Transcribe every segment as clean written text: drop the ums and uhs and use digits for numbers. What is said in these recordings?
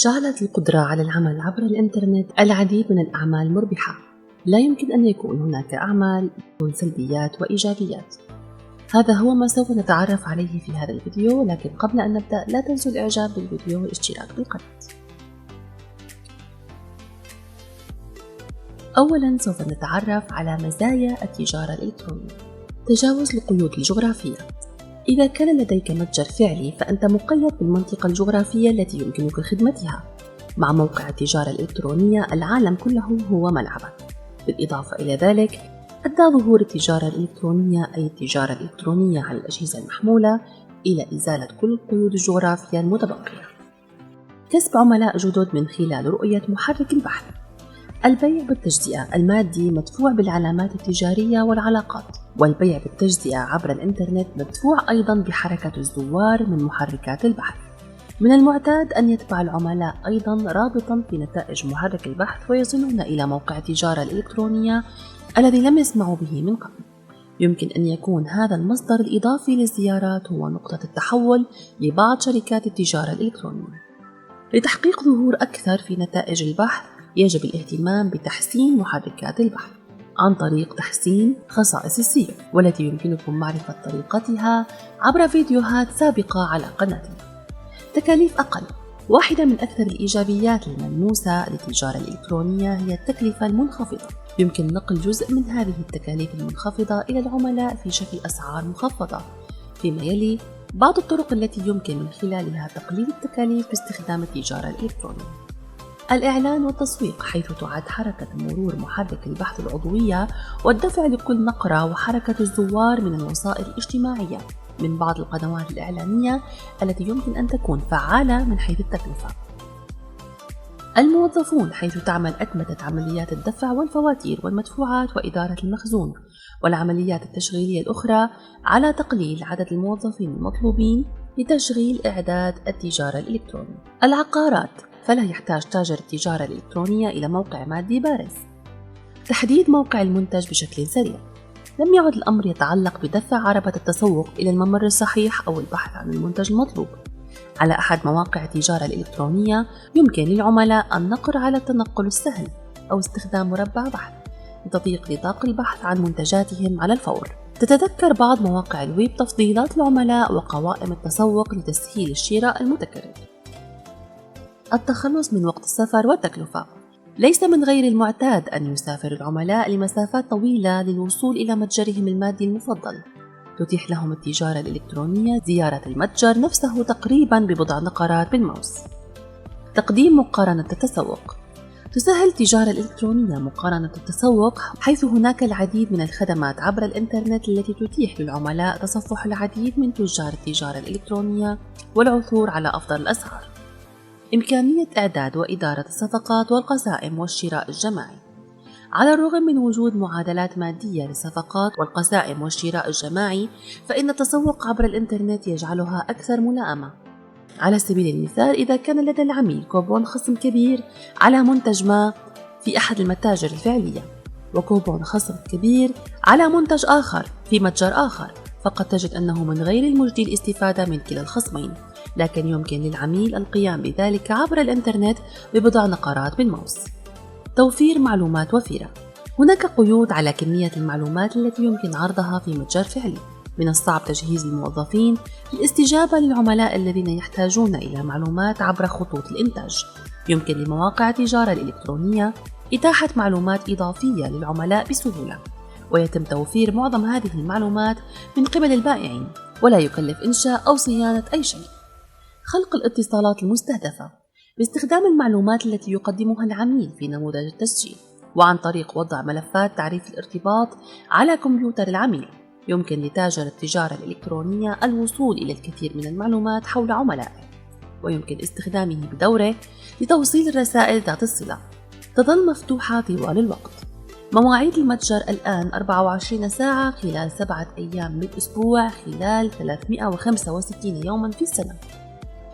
جعلت القدرة على العمل عبر الإنترنت العديد من الأعمال مربحة. لا يمكن أن يكون هناك أعمال بدون سلبيات وإيجابيات. هذا هو ما سوف نتعرف عليه في هذا الفيديو، لكن قبل أن نبدأ لا تنسوا الإعجاب بالفيديو والاشتراك بالقناة. أولاً سوف نتعرف على مزايا التجارة الإلكترونية. تجاوز القيود الجغرافية. إذا كان لديك متجر فعلي فأنت مقيد بالمنطقة الجغرافية التي يمكنك خدمتها. مع موقع التجارة الإلكترونية العالم كله هو ملعبك. بالإضافة إلى ذلك أدى ظهور التجارة الإلكترونية أي التجارة الإلكترونية على الأجهزة المحمولة إلى إزالة كل القيود الجغرافية المتبقية. كسب عملاء جدد من خلال رؤية محرك البحث. البيع بالتجزئة المادي مدفوع بالعلامات التجارية والعلاقات، والبيع بالتجزئة عبر الإنترنت مدفوع أيضاً بحركة الزوار من محركات البحث. من المعتاد أن يتبع العملاء أيضاً رابطاً في نتائج محرك البحث ويصلون إلى موقع التجارة الإلكترونية الذي لم يسمعوا به من قبل. يمكن أن يكون هذا المصدر الإضافي للزيارات هو نقطة التحول لبعض شركات التجارة الإلكترونية. لتحقيق ظهور أكثر في نتائج البحث يجب الاهتمام بتحسين محركات البحث عن طريق تحسين خصائص السيو، والتي يمكنكم معرفة طريقتها عبر فيديوهات سابقة على قناتنا. تكاليف أقل. واحدة من أكثر الإيجابيات الملموسة للتجارة الإلكترونية هي التكلفة المنخفضة. يمكن نقل جزء من هذه التكاليف المنخفضة إلى العملاء في شكل أسعار مخفضة. فيما يلي بعض الطرق التي يمكن من خلالها تقليل التكاليف باستخدام التجارة الإلكترونية. الإعلان والتسويق، حيث تعد حركة مرور محرك البحث العضوية والدفع لكل نقرة وحركة الزوار من الوسائل الاجتماعية من بعض القنوات الإعلانية التي يمكن أن تكون فعالة من حيث التكلفة. الموظفون، حيث تعمل أتمتة عمليات الدفع والفواتير والمدفوعات وإدارة المخزون والعمليات التشغيلية الأخرى على تقليل عدد الموظفين المطلوبين لتشغيل إعداد التجارة الإلكترونية. العقارات، فلا يحتاج تاجر التجارة الإلكترونية إلى موقع مادي بارز. تحديد موقع المنتج بشكل سريع. لم يعد الأمر يتعلق بدفع عربة التسوق إلى الممر الصحيح أو البحث عن المنتج المطلوب. على أحد مواقع التجارة الإلكترونية يمكن للعملاء النقر على التنقل السهل أو استخدام مربع بحث لتضييق نطاق البحث عن منتجاتهم على الفور. تتذكر بعض مواقع الويب تفضيلات العملاء وقوائم التسوق لتسهيل الشراء المتكرر. التخلص من وقت السفر والتكلفة. ليس من غير المعتاد أن يسافر العملاء لمسافات طويلة للوصول إلى متجرهم المادي المفضل. تتيح لهم التجارة الإلكترونية زيارة المتجر نفسه تقريباً ببضع نقرات بالماوس. تقديم مقارنة التسوق. تسهل التجارة الإلكترونية مقارنة التسوق، حيث هناك العديد من الخدمات عبر الإنترنت التي تتيح للعملاء تصفح العديد من تجار التجارة الإلكترونية والعثور على أفضل الأسعار. إمكانية إعداد وإدارة الصفقات والقسائم والشراء الجماعي. على الرغم من وجود معادلات مادية للصفقات والقسائم والشراء الجماعي، فإن التسوق عبر الإنترنت يجعلها أكثر ملائمة. على سبيل المثال، إذا كان لدى العميل كوبون خصم كبير على منتج ما في أحد المتاجر الفعلية، وكوبون خصم كبير على منتج آخر في متجر آخر، فقد تجد أنه من غير المجدي الاستفادة من كلا الخصمين، لكن يمكن للعميل القيام بذلك عبر الإنترنت ببضع نقرات بالماوس. توفير معلومات وفيرة. هناك قيود على كمية المعلومات التي يمكن عرضها في متجر فعلي. من الصعب تجهيز الموظفين للاستجابة للعملاء الذين يحتاجون إلى معلومات عبر خطوط الإنتاج. يمكن لمواقع التجارة الإلكترونية إتاحة معلومات إضافية للعملاء بسهولة، ويتم توفير معظم هذه المعلومات من قبل البائعين، ولا يكلف إنشاء أو صيانة أي شيء. خلق الاتصالات المستهدفة باستخدام المعلومات التي يقدمها العميل في نموذج التسجيل، وعن طريق وضع ملفات تعريف الارتباط على كمبيوتر العميل. يمكن لتاجر التجارة الإلكترونية الوصول إلى الكثير من المعلومات حول عملائه، ويمكن استخدامه بدوره لتوصيل الرسائل ذات الصلة. تظل مفتوحة طوال الوقت. مواعيد المتجر الآن 24 ساعة خلال 7 أيام بالأسبوع خلال 365 يوماً في السنة.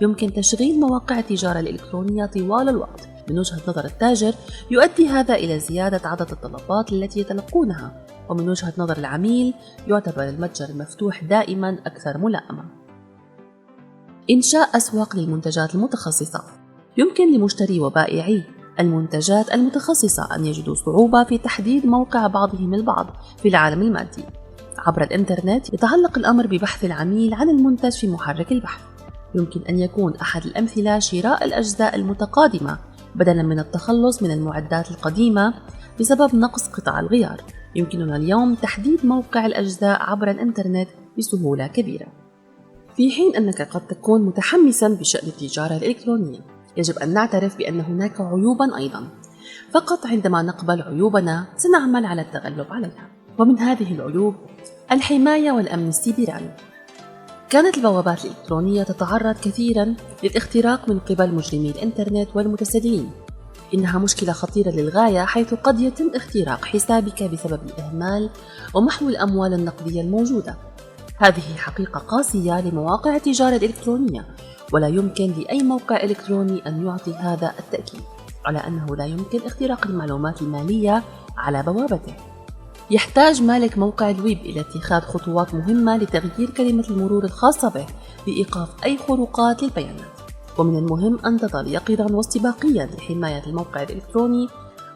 يمكن تشغيل مواقع التجارة الإلكترونية طوال الوقت. من وجهة نظر التاجر يؤدي هذا إلى زيادة عدد الطلبات التي يتلقونها، ومن وجهة نظر العميل يعتبر المتجر المفتوح دائما أكثر ملائمة. إنشاء أسواق للمنتجات المتخصصة. يمكن لمشتري وبائعي المنتجات المتخصصة أن يجدوا صعوبة في تحديد موقع بعضهم البعض في العالم المادي. عبر الإنترنت يتعلق الأمر ببحث العميل عن المنتج في محرك البحث. يمكن أن يكون أحد الأمثلة شراء الأجزاء المتقادمة بدلاً من التخلص من المعدات القديمة بسبب نقص قطع الغيار. يمكننا اليوم تحديد موقع الأجزاء عبر الإنترنت بسهولة كبيرة. في حين أنك قد تكون متحمساً بشأن التجارة الإلكترونية، يجب أن نعترف بأن هناك عيوباً أيضاً. فقط عندما نقبل عيوبنا سنعمل على التغلب عليها. ومن هذه العيوب الحماية والأمن السيبراني. كانت البوابات الإلكترونية تتعرض كثيراً للاختراق من قبل مجرمي الإنترنت والمتسللين. إنها مشكلة خطيرة للغاية، حيث قد يتم اختراق حسابك بسبب الإهمال ومحو الأموال النقدية الموجودة. هذه حقيقة قاسية لمواقع التجارة الإلكترونية، ولا يمكن لأي موقع إلكتروني أن يعطي هذا التأكيد على أنه لا يمكن اختراق المعلومات المالية على بوابته. يحتاج مالك موقع الويب إلى اتخاذ خطوات مهمة لتغيير كلمة المرور الخاصة به لإيقاف أي خروقات للبيانات. ومن المهم أن تظل يقظاً واستباقياً لحماية الموقع الإلكتروني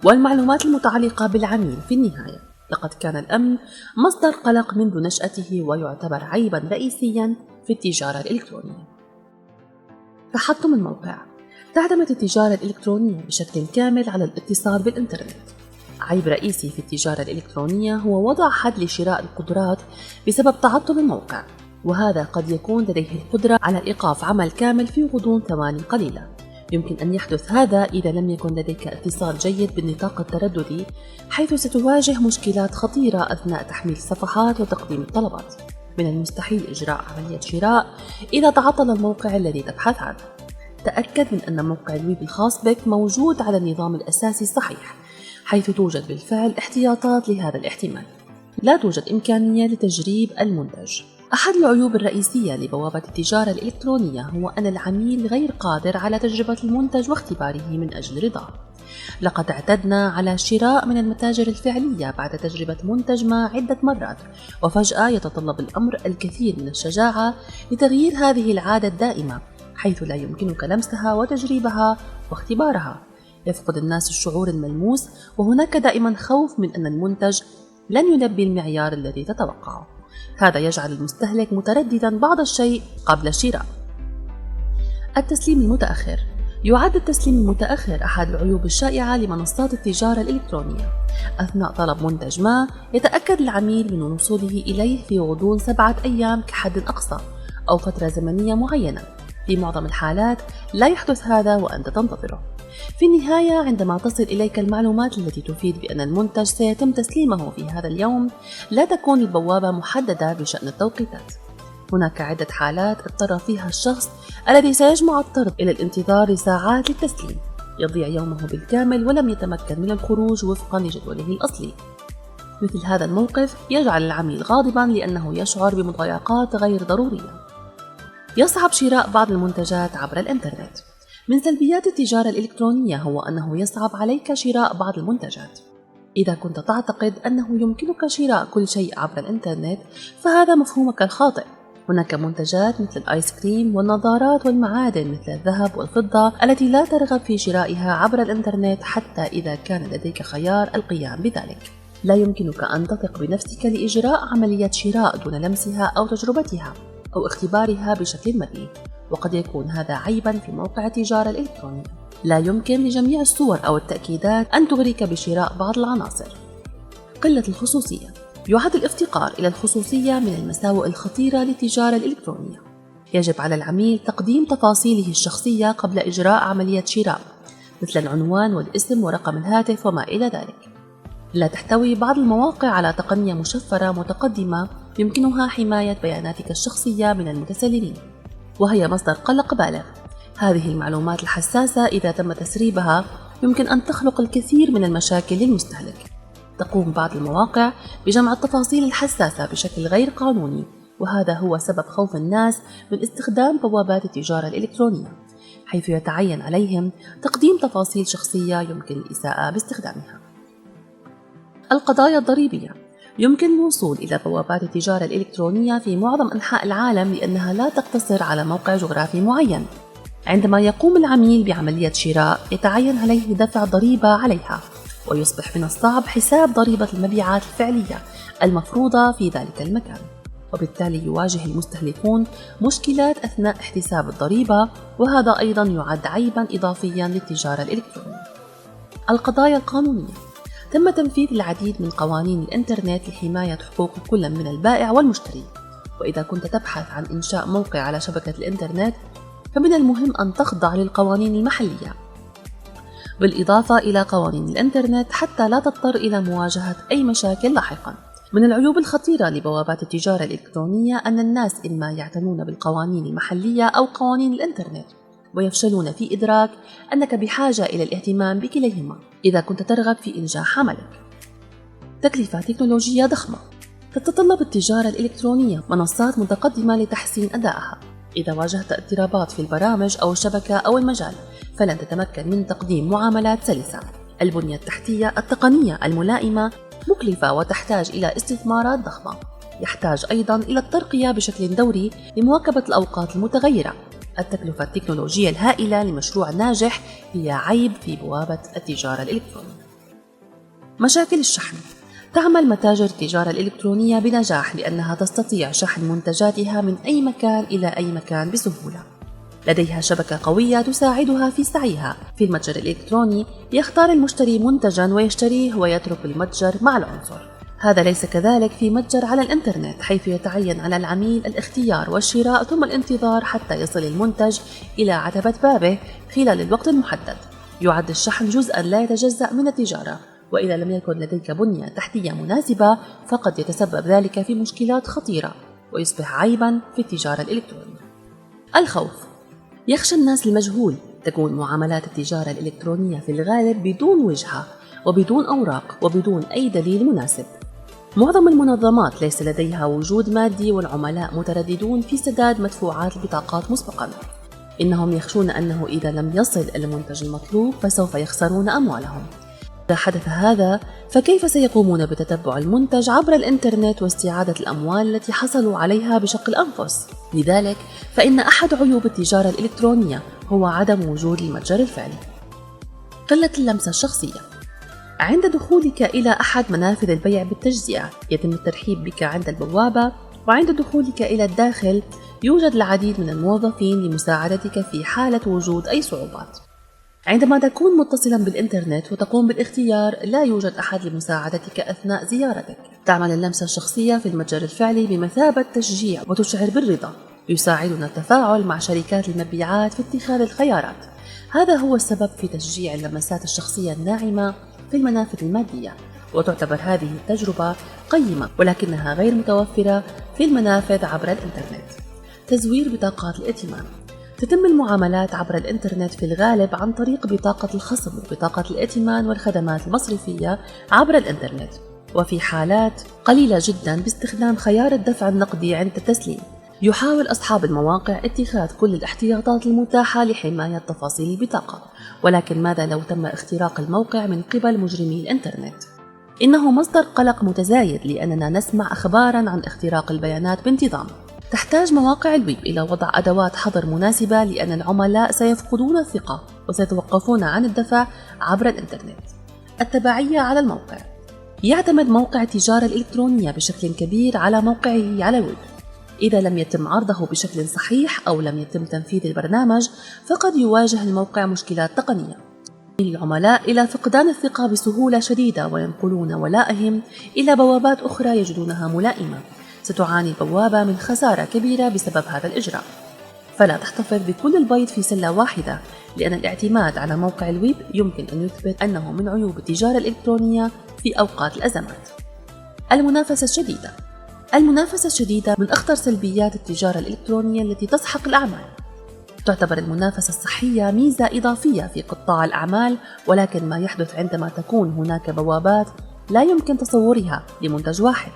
والمعلومات المتعلقة بالعميل. في النهاية، لقد كان الأمن مصدر قلق منذ نشأته ويعتبر عيباً رئيسياً في التجارة الإلكترونية. تحطم الموقع. تعتمد التجارة الإلكترونية بشكل كامل على الاتصال بالإنترنت. عيب رئيسي في التجارة الإلكترونية هو وضع حد لشراء القدرات بسبب تعطل الموقع، وهذا قد يكون لديه القدرة على إيقاف عمل كامل في غضون ثواني قليلة. يمكن أن يحدث هذا إذا لم يكن لديك اتصال جيد بالنطاق الترددي، حيث ستواجه مشكلات خطيرة أثناء تحميل الصفحات وتقديم الطلبات. من المستحيل إجراء عملية شراء إذا تعطل الموقع الذي تبحث عنه. تأكد من أن موقع الويب الخاص بك موجود على النظام الأساسي الصحيح، حيث توجد بالفعل احتياطات لهذا الاحتمال. لا توجد إمكانية لتجريب المنتج. أحد العيوب الرئيسية لبوابة التجارة الإلكترونية هو أن العميل غير قادر على تجربة المنتج واختباره من أجل رضاه. لقد اعتدنا على شراء من المتاجر الفعلية بعد تجربة منتج ما عدة مرات، وفجأة يتطلب الأمر الكثير من الشجاعة لتغيير هذه العادة الدائمة، حيث لا يمكنك لمسها وتجريبها واختبارها. يفقد الناس الشعور الملموس، وهناك دائما خوف من أن المنتج لن يلبي المعيار الذي تتوقعه. هذا يجعل المستهلك مترددا بعض الشيء قبل الشراء. التسليم المتأخر. يعد التسليم المتأخر أحد العيوب الشائعة لمنصات التجارة الإلكترونية. أثناء طلب منتج ما، يتأكد العميل من وصوله إليه في غضون 7 أيام كحد أقصى، أو فترة زمنية معينة. في معظم الحالات لا يحدث هذا وأنت تنتظره. في النهاية، عندما تصل إليك المعلومات التي تفيد بأن المنتج سيتم تسليمه في هذا اليوم، لا تكون البوابة محددة بشأن التوقيتات. هناك عدة حالات اضطر فيها الشخص الذي سيجمع الطرد إلى الانتظار لساعات للتسليم، يضيع يومه بالكامل ولم يتمكن من الخروج وفقا لجدوله الأصلي. مثل هذا الموقف يجعل العميل غاضبا لأنه يشعر بمضايقات غير ضرورية. يصعب شراء بعض المنتجات عبر الإنترنت. من سلبيات التجارة الإلكترونية هو أنه يصعب عليك شراء بعض المنتجات. إذا كنت تعتقد أنه يمكنك شراء كل شيء عبر الإنترنت، فهذا مفهومك الخاطئ. هناك منتجات مثل الآيس كريم والنظارات والمعادن مثل الذهب والفضة التي لا ترغب في شرائها عبر الإنترنت حتى إذا كان لديك خيار القيام بذلك. لا يمكنك أن تثق بنفسك لإجراء عملية شراء دون لمسها أو تجربتها أو اختبارها بشكل مرئي، وقد يكون هذا عيباً في موقع التجارة الإلكترونية. لا يمكن لجميع الصور أو التأكيدات أن تغريك بشراء بعض العناصر. قلة الخصوصية. يعد الافتقار إلى الخصوصية من المساوئ الخطيرة للتجارة الإلكترونية. يجب على العميل تقديم تفاصيله الشخصية قبل إجراء عملية شراء، مثل العنوان والاسم ورقم الهاتف وما إلى ذلك. لا تحتوي بعض المواقع على تقنية مشفرة متقدمة يمكنها حماية بياناتك الشخصية من المتسللين، وهي مصدر قلق بالغ. هذه المعلومات الحساسة إذا تم تسريبها يمكن أن تخلق الكثير من المشاكل للمستهلك. تقوم بعض المواقع بجمع التفاصيل الحساسة بشكل غير قانوني، وهذا هو سبب خوف الناس من استخدام بوابات التجارة الإلكترونية، حيث يتعين عليهم تقديم تفاصيل شخصية يمكن الإساءة باستخدامها. القضايا الضريبية. يمكن الوصول إلى بوابات التجارة الإلكترونية في معظم أنحاء العالم لأنها لا تقتصر على موقع جغرافي معين. عندما يقوم العميل بعملية شراء يتعين عليه دفع ضريبة عليها، ويصبح من الصعب حساب ضريبة المبيعات الفعلية المفروضة في ذلك المكان، وبالتالي يواجه المستهلكون مشكلات أثناء احتساب الضريبة، وهذا أيضا يعد عيبا إضافيا للتجارة الإلكترونية. القضايا القانونية: تم تنفيذ العديد من قوانين الإنترنت لحماية حقوق كل من البائع والمشتري، وإذا كنت تبحث عن إنشاء موقع على شبكة الإنترنت فمن المهم أن تخضع للقوانين المحلية بالإضافة إلى قوانين الإنترنت حتى لا تضطر إلى مواجهة أي مشاكل لاحقاً. من العيوب الخطيرة لبوابات التجارة الإلكترونية أن الناس إما يعتنون بالقوانين المحلية أو قوانين الإنترنت ويفشلون في إدراك أنك بحاجة إلى الاهتمام بكليهما إذا كنت ترغب في إنجاح عملك. تكلفة تكنولوجية ضخمة: تتطلب التجارة الإلكترونية منصات متقدمة لتحسين أدائها. إذا واجهت اضطرابات في البرامج أو الشبكة أو المجال فلن تتمكن من تقديم معاملات سلسة. البنية التحتية التقنية الملائمة مكلفة وتحتاج إلى استثمارات ضخمة. يحتاج أيضاً إلى الترقية بشكل دوري لمواكبة الأوقات المتغيرة. التكلفة التكنولوجية الهائلة لمشروع ناجح هي عيب في بوابة التجارة الإلكترونية. مشاكل الشحن: تعمل متاجر التجارة الإلكترونية بنجاح لأنها تستطيع شحن منتجاتها من أي مكان إلى أي مكان بسهولة. لديها شبكة قوية تساعدها في سعيها. في المتجر الإلكتروني يختار المشتري منتجاً ويشتريه ويترك المتجر مع العنصر. هذا ليس كذلك في متجر على الإنترنت، حيث يتعين على العميل الاختيار والشراء ثم الانتظار حتى يصل المنتج إلى عتبة بابه خلال الوقت المحدد. يعد الشحن جزءاً لا يتجزأ من التجارة، وإذا لم يكن لديك بنية تحتية مناسبة فقد يتسبب ذلك في مشكلات خطيرة ويصبح عيباً في التجارة الإلكترونية. الخوف: يخشى الناس المجهول. تكون معاملات التجارة الإلكترونية في الغالب بدون وجهة وبدون أوراق وبدون أي دليل مناسب. معظم المنظمات ليس لديها وجود مادي والعملاء مترددون في سداد مدفوعات البطاقات مسبقاً. إنهم يخشون أنه إذا لم يصل المنتج المطلوب فسوف يخسرون أموالهم. إذا حدث هذا فكيف سيقومون بتتبع المنتج عبر الإنترنت واستعادة الأموال التي حصلوا عليها بشق الأنفس؟ لذلك فإن أحد عيوب التجارة الإلكترونية هو عدم وجود المتجر الفعلي. قلة اللمسة الشخصية: عند دخولك إلى أحد منافذ البيع بالتجزئة يتم الترحيب بك عند البوابة، وعند دخولك إلى الداخل يوجد العديد من الموظفين لمساعدتك في حالة وجود أي صعوبات. عندما تكون متصلاً بالإنترنت وتقوم بالاختيار لا يوجد أحد لمساعدتك أثناء زيارتك. تعمل اللمسة الشخصية في المتجر الفعلي بمثابة تشجيع وتشعر بالرضا. يساعدنا التفاعل مع شركات المبيعات في اتخاذ الخيارات. هذا هو السبب في تشجيع اللمسات الشخصية الناعمة في المنافذ المادية، وتعتبر هذه التجربة قيمة ولكنها غير متوفرة في المنافذ عبر الإنترنت. تزوير بطاقات الائتمان: تتم المعاملات عبر الإنترنت في الغالب عن طريق بطاقة الخصم وبطاقة الائتمان والخدمات المصرفية عبر الإنترنت، وفي حالات قليلة جدا باستخدام خيار الدفع النقدي عند التسليم. يحاول أصحاب المواقع اتخاذ كل الاحتياطات المتاحة لحماية تفاصيل البطاقة، ولكن ماذا لو تم اختراق الموقع من قبل مجرمي الإنترنت؟ إنه مصدر قلق متزايد لأننا نسمع أخبارا عن اختراق البيانات بانتظام. تحتاج مواقع الويب إلى وضع أدوات حظر مناسبة لأن العملاء سيفقدون الثقة وسيتوقفون عن الدفع عبر الإنترنت. التبعية على الموقع: يعتمد موقع التجارة الإلكترونية بشكل كبير على موقعه على الويب. إذا لم يتم عرضه بشكل صحيح أو لم يتم تنفيذ البرنامج فقد يواجه الموقع مشكلات تقنية. العملاء إلى فقدان الثقة بسهولة شديدة وينقلون ولائهم إلى بوابات أخرى يجدونها ملائمة. ستعاني البوابة من خسارة كبيرة بسبب هذا الإجراء. فلا تحتفظ بكل البيض في سلة واحدة، لأن الاعتماد على موقع الويب يمكن أن يثبت أنه من عيوب التجارة الإلكترونية في أوقات الأزمات. المنافسة الشديدة: المنافسة الشديدة من أخطر سلبيات التجارة الإلكترونية التي تسحق الأعمال. تعتبر المنافسة الصحية ميزة إضافية في قطاع الأعمال، ولكن ما يحدث عندما تكون هناك بوابات لا يمكن تصورها لمنتج واحد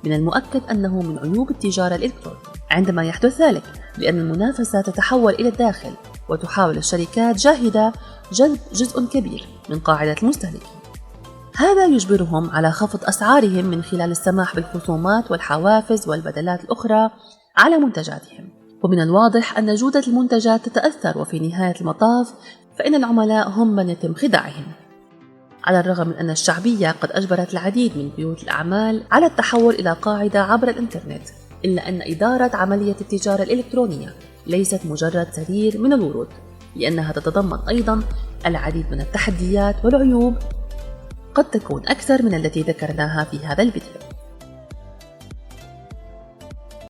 من المؤكد أنه من عيوب التجارة الإلكترونية. عندما يحدث ذلك لأن المنافسة تتحول إلى الداخل وتحاول الشركات جاهدة جلب جزء كبير من قاعدة المستهلكين. هذا يجبرهم على خفض أسعارهم من خلال السماح بالخصومات والحوافز والبدلات الأخرى على منتجاتهم. ومن الواضح أن جودة المنتجات تتأثر، وفي نهاية المطاف فإن العملاء هم من يتم خداعهم. على الرغم من أن الشعبية قد أجبرت العديد من بيوت الأعمال على التحول إلى قاعدة عبر الإنترنت، إلا أن إدارة عملية التجارة الإلكترونية ليست مجرد سرير من الورود، لأنها تتضمن أيضاً العديد من التحديات والعيوب قد تكون أكثر من التي ذكرناها في هذا الفيديو.